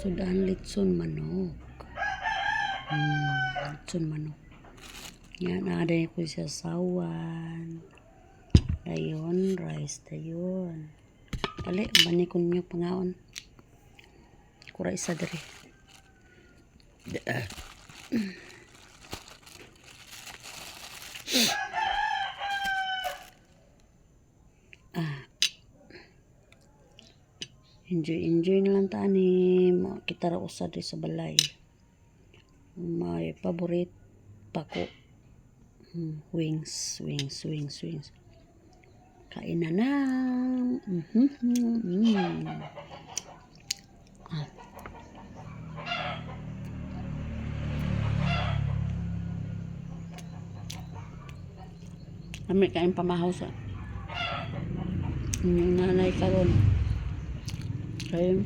sudahan litson manok. Litson manok. Yan, ada ko siya sawan. Dayon, rice dayon. Dali, bani ko ninyo pangaon. Kura isa dari. Enjoy na lang tani. Kita ra usad sa balay. May favorite pako. Wings. Kain na na. Kami kain pamahaw sa yung nanay karon. Kaya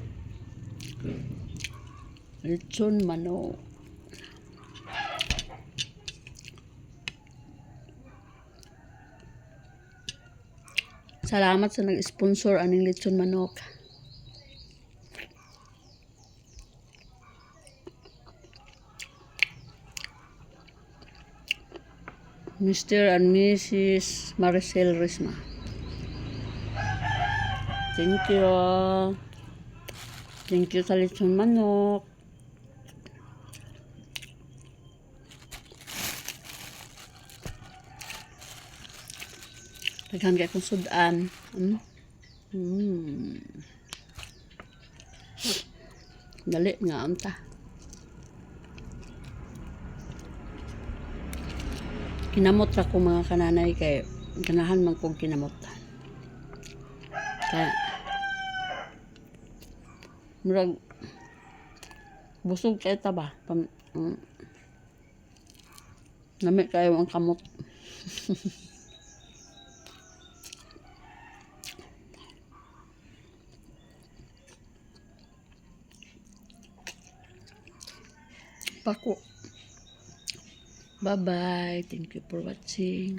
litson manok. Salamat sa nag-sponsor aning litson manok. Mr. and Mrs. Maricel Risma. Thank you. Thank you sa litson manok. Daghan kay kong sudan. Dali nga amta. Kinamot ra ko mga kananay kay ganahan man kong kinamot. Kaya murag busog kay ta ba? Nami kayo ang kamot. Pako. Bye-bye. Thank you for watching.